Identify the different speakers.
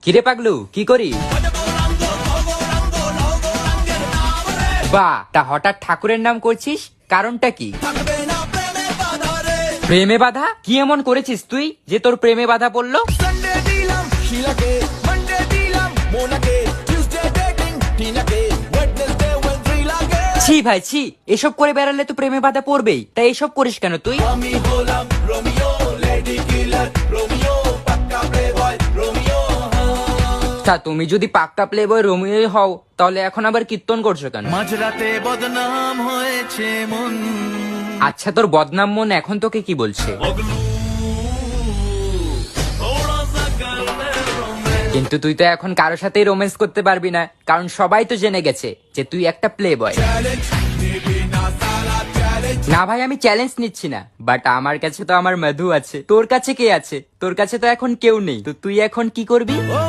Speaker 1: কিরে পাগলু, কি করি? বাহ, তা হঠাৎ ঠাকুরের নাম করছিস, কারণটা কি? প্রেমে বাধা? কি এমন করেছিস তুই যে তোর প্রেমে বাধা পড়লো? ছি ভাই ছি, এসব করে বেড়ালে তো প্রেমে বাধা পড়বেই, তাই এসব করিস কেন তুই? তা তুমি যদি পাক্কা প্লে বয় রোমিওই হও, তাহলে এখন আবার কীর্তন করছো কেন?
Speaker 2: মাঝরাতে বদনাম হয়েছে মন।
Speaker 1: আচ্ছা, তোর বদনাম মন এখন তোকে কি বলছে? কিন্তু তুই তো এখন কারো সাথেই রোম্যান্স করতে পারবি না, কারণ সবাই তো জেনে গেছে যে তুই একটা প্লে বয়। না ভাই, আমি চ্যালেঞ্জ নিচ্ছি না, বাট আমার কাছে তো আমার মধু আছে। তোর কাছে কে আছে? তোর কাছে তো এখন কেউ নেই, তো তুই এখন কি করবি?